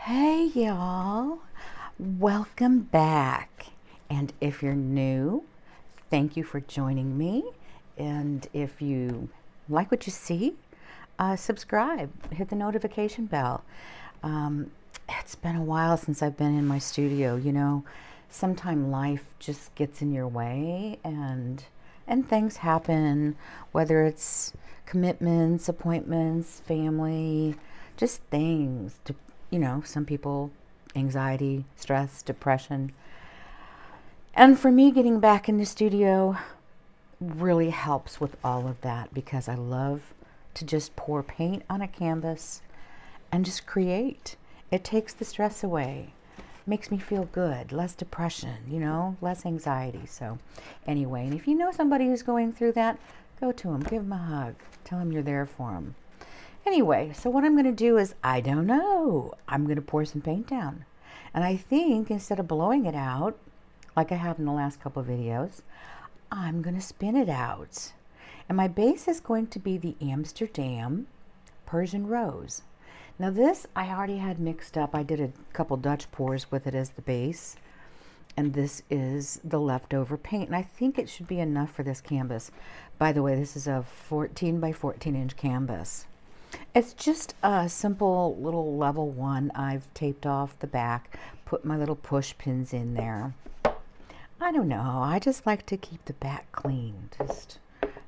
Hey y'all, welcome back. And if you're new, thank you for joining me. And if you like what you see, subscribe, hit the notification bell. It's been a while since I've been in my studio. Sometime life just gets in your way and things happen, whether it's commitments, appointments, family, just things to some people, anxiety, stress, depression. And for me, getting back in the studio really helps with all of that because I love to just pour paint on a canvas and just create. It takes the stress away, makes me feel good, less depression, less anxiety. So anyway, and if you know somebody who's going through that, go to them, give them a hug, tell them you're there for them. Anyway, so what I'm going to do is, I don't know, I'm going to pour some paint down. And I think instead of blowing it out, like I have in the last couple of videos, I'm going to spin it out. And my base is going to be the Amsterdam Persian Rose. Now this I already had mixed up. I did a couple Dutch pours with it as the base. And this is the leftover paint. And I think it should be enough for this canvas. By the way, this is a 14 by 14 inch canvas. It's just a simple little level one. I've taped off the back, put my little push pins in there. I don't know, I just like to keep the back clean, just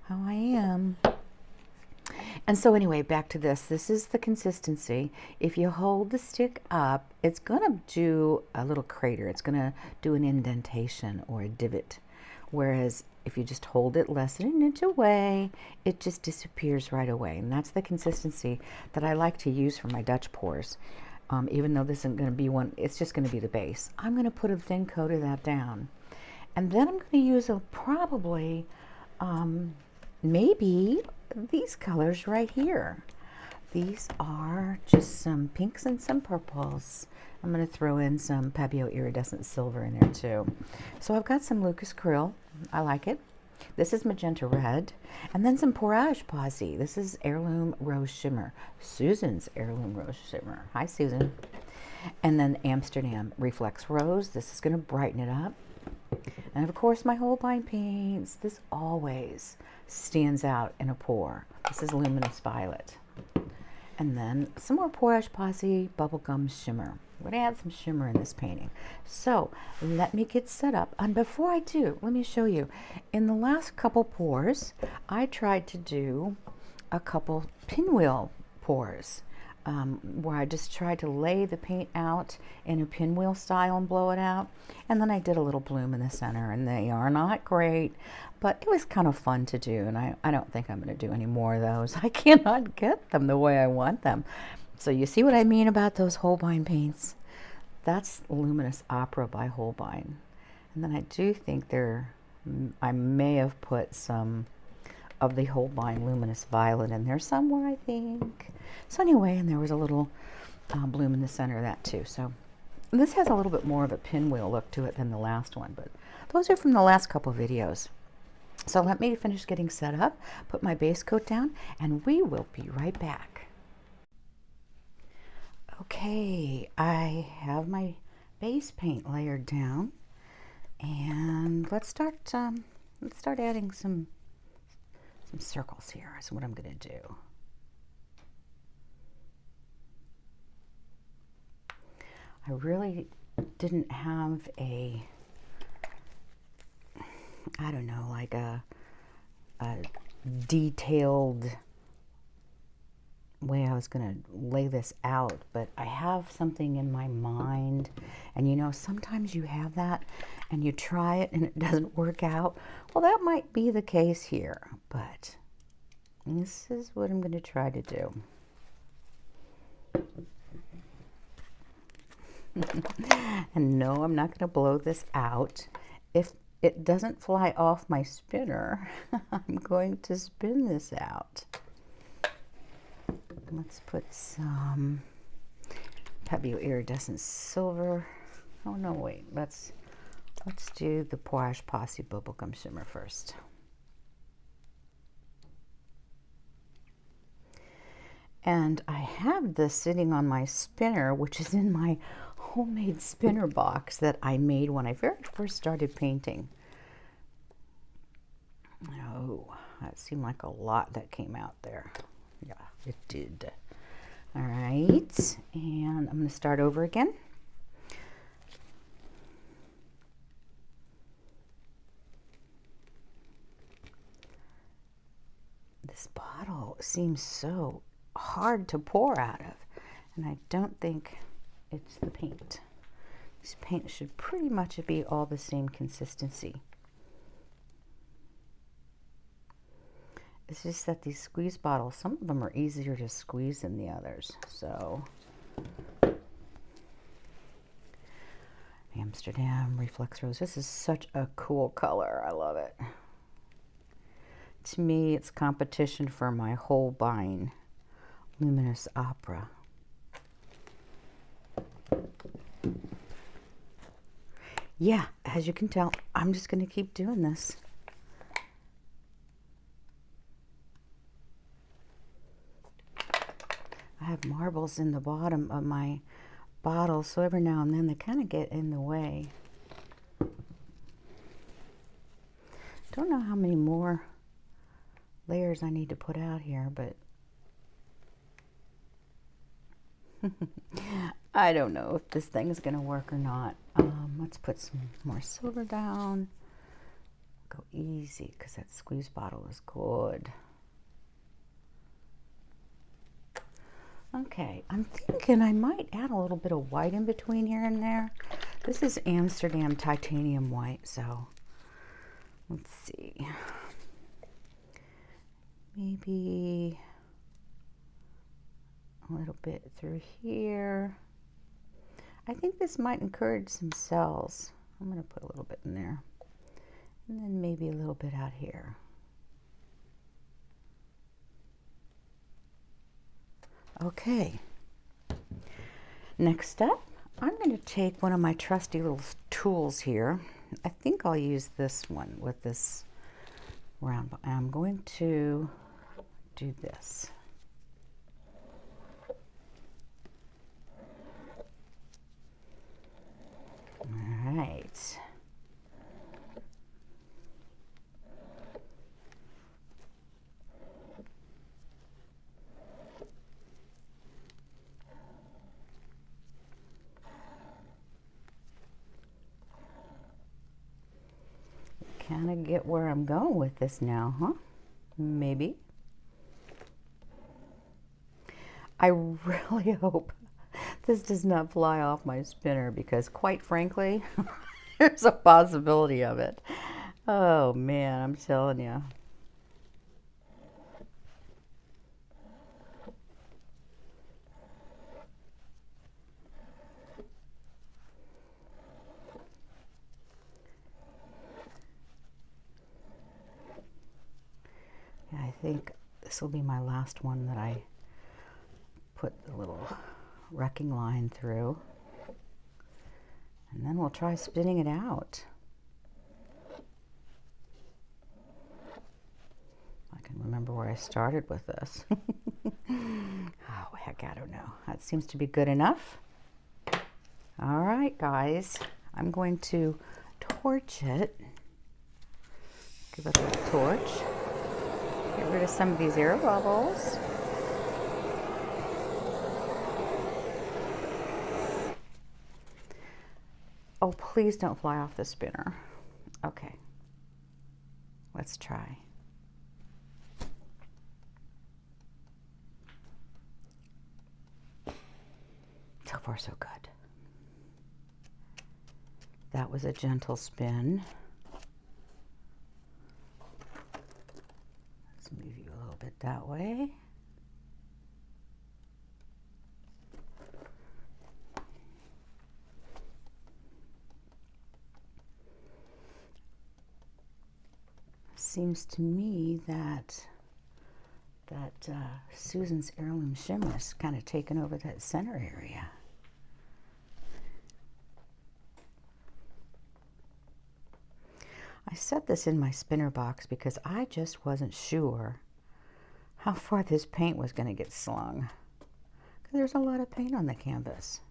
how I am. And so anyway, back to this. This is the consistency. If you hold the stick up, it's going to do a little crater. It's going to do an indentation or a divot. Whereas if you just hold it less than an inch away, it just disappears right away. And that's the consistency that I like to use for my Dutch pours. Even though this isn't going to be one, it's just going to be the base. I'm going to put a thin coat of that down. And then I'm going to use probably maybe these colors right here. These are just some pinks and some purples. I'm going to throw in some Pabio iridescent silver in there too. So I've got some Lucas Krill. I like it. This is magenta red. And then some Porage Posse. This is Heirloom Rose Shimmer. Susan's Heirloom Rose Shimmer. Hi, Susan. And then Amsterdam Reflex Rose. This is going to brighten it up. And of course, my Holbein paints. This always stands out in a pour. This is Luminous Violet. And then some more Porage Posse Bubblegum Shimmer. I'm going to add some shimmer in this painting. So let me get set up. And before I do, let me show you. In the last couple pours, I tried to do a couple pinwheel pours where I just tried to lay the paint out in a pinwheel style and blow it out. And then I did a little bloom in the center, and they are not great, but it was kind of fun to do. And I don't think I'm going to do any more of those. I cannot get them the way I want them. So you see what I mean about those Holbein paints? That's Luminous Opera by Holbein. And then I do think I may have put some of the Holbein Luminous Violet in there somewhere, I think. So anyway, and there was a little bloom in the center of that too. So this has a little bit more of a pinwheel look to it than the last one, but those are from the last couple videos. So let me finish getting set up, put my base coat down, and we will be right back. Okay, I have my base paint layered down, and let's start adding some circles here is what I'm going to do. I really didn't have I don't know, like a detailed way I was going to lay this out, but I have something in my mind, and sometimes you have that and you try it and it doesn't work out. Well, that might be the case here, but this is what I'm going to try to do. And no, I'm not going to blow this out. If it doesn't fly off my spinner, I'm going to spin this out. Let's put some Pabio iridescent silver. Oh no, wait. Let's do the Porage Posse Bubblegum Shimmer first. And I have this sitting on my spinner, which is in my homemade spinner box that I made when I very first started painting. Oh, that seemed like a lot that came out there. Yeah, it did. All right, and I'm going to start over again. This bottle seems so hard to pour out of, and I don't think it's the paint. This paint should pretty much be all the same consistency. It's just that these squeeze bottles, some of them are easier to squeeze than the others. So, Amsterdam Reflex Rose. This is such a cool color. I love it. To me, it's competition for my Holbein Luminous Opera. Yeah, as you can tell, I'm just going to keep doing this. I have marbles in the bottom of my bottle, so every now and then they kind of get in the way. Don't know how many more layers I need to put out here, but I don't know if this thing is going to work or not. Let's put some more silver down. Go easy because that squeeze bottle is good. Okay, I'm thinking I might add a little bit of white in between here and there. This is Amsterdam Titanium White, so let's see. Maybe a little bit through here. I think this might encourage some cells. I'm going to put a little bit in there. And then maybe a little bit out here. Okay. Next up, I'm going to take one of my trusty little tools here. I think I'll use this one with this round. I'm going to do this. All right. Kind of get where I'm going with this now, huh? Maybe. I really hope this does not fly off my spinner because quite frankly, there's a possibility of it. Oh man, I'm telling you. Yeah, I think this will be my last one that I put the little wrecking line through. And then we'll try spinning it out. I can remember where I started with this. Oh, heck, I don't know. That seems to be good enough. All right, guys. I'm going to torch it. Give it a little torch. Get rid of some of these air bubbles. Oh, please don't fly off the spinner. Okay. Let's try. So far, so good. That was a gentle spin. Let's move you a little bit that way. Seems to me that Susan's Heirloom Shimmer is kind of taken over that center area. I set this in my spinner box because I just wasn't sure how far this paint was going to get slung. There's a lot of paint on the canvas,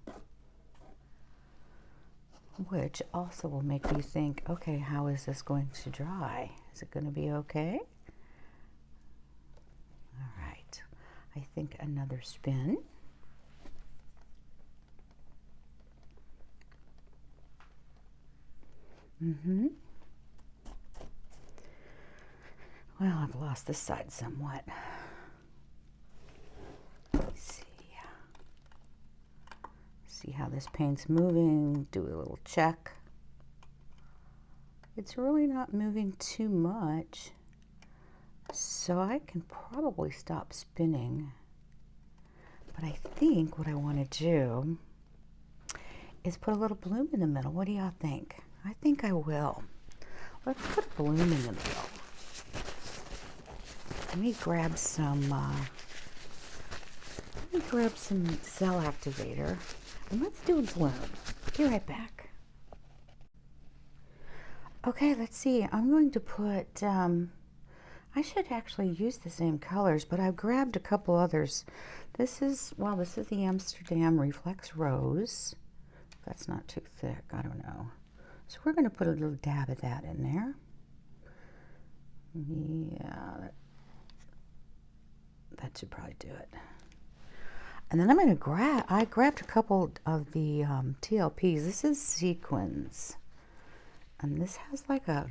which also will make me think, okay, how is this going to dry? Is it going to be okay? All right, I think another spin. Well, I've lost this side somewhat. Let's see how this paint's moving. Do a little check. It's really not moving too much, so I can probably stop spinning. But I think what I want to do is put a little bloom in the middle. What do y'all think? I think I will. Let's put a bloom in the middle. Let me grab some cell activator, and let's do a bloom. Be right back. Okay, let's see. I'm going to put, I should actually use the same colors, but I've grabbed a couple others. This is the Amsterdam Reflex Rose. That's not too thick, I don't know. So we're going to put a little dab of that in there. Yeah, that should probably do it. And then I'm going to I grabbed a couple of the TLPs. This is Sequins. And this has like a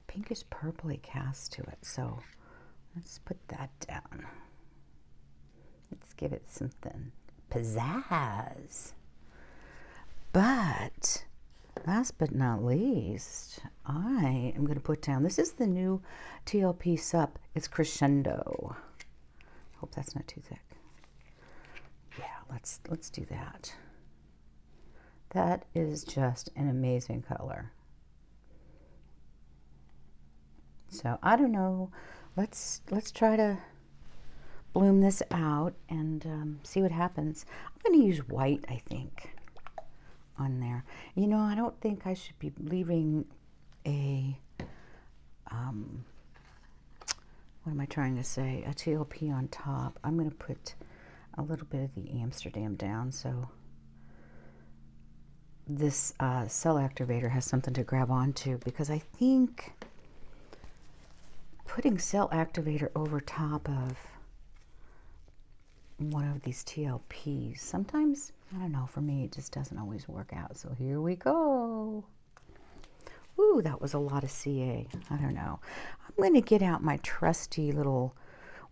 pinkish purpley cast to it. So let's put that down. Let's give it something pizzazz. But last but not least, I am going to put down, this is the new TLP sup. It's Crescendo. Hope that's not too thick. Yeah, let's do that. That is just an amazing color. So I don't know. Let's try to bloom this out and see what happens. I'm going to use white, I think, on there. You know, I don't think I should be leaving a what am I trying to say? A TLP on top. I'm going to put a little bit of the Amsterdam down so this cell activator has something to grab onto, because I think putting cell activator over top of one of these TLPs, sometimes, I don't know, for me it just doesn't always work out. So here we go. Ooh, that was a lot of CA. I don't know. I'm going to get out my trusty little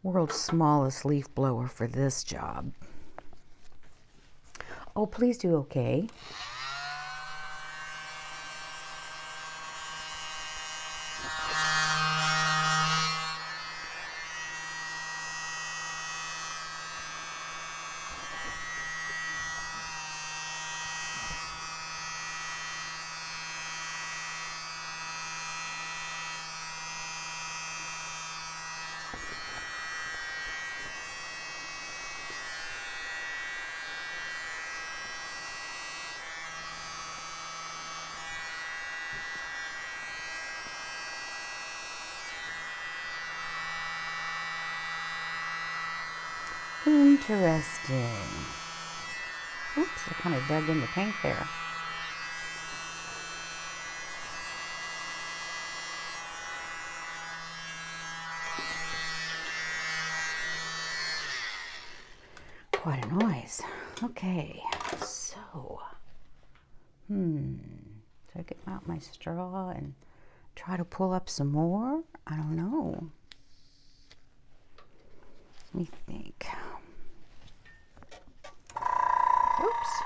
world's smallest leaf blower for this job. Oh, please do okay. Interesting. Oops, I kind of dug in the paint there. Quite a noise. Okay, so, should I get out my straw and try to pull up some more? I don't know. Let me think. Oops.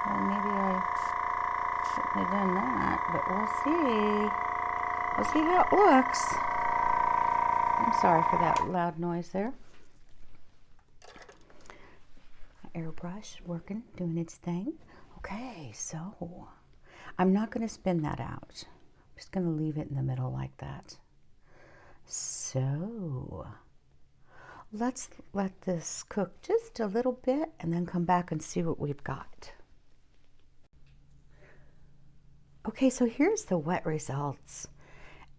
Well, maybe I shouldn't have done that, but we'll see. We'll see how it looks. I'm sorry for that loud noise there. Airbrush working, doing its thing. Okay, so I'm not going to spin that out. I'm just going to leave it in the middle like that. So let's let this cook just a little bit and then come back and see what we've got. Okay, so here's the wet results.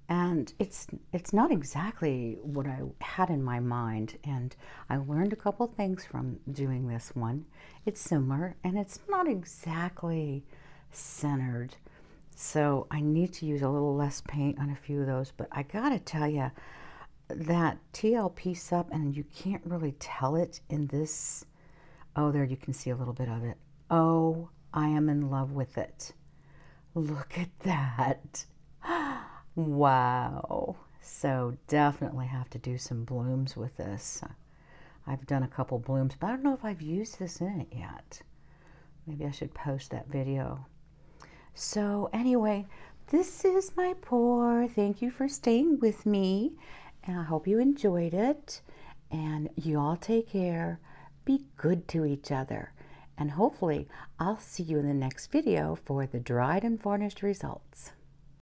And it's not exactly what I had in my mind, and I learned a couple things from doing this one. It's similar, and it's not exactly centered, so I need to use a little less paint on a few of those. But I gotta tell you, that TLP sup, and you can't really tell it in this. Oh, there you can see a little bit of it. Oh, I am in love with it. Look at that. Wow. So definitely have to do some blooms with this. I've done a couple blooms, but I don't know if I've used this in it yet. Maybe I should post that video. So anyway, this is my pour. Thank you for staying with me, and I hope you enjoyed it. And you all take care. Be good to each other. And hopefully I'll see you in the next video for the dried and varnished results.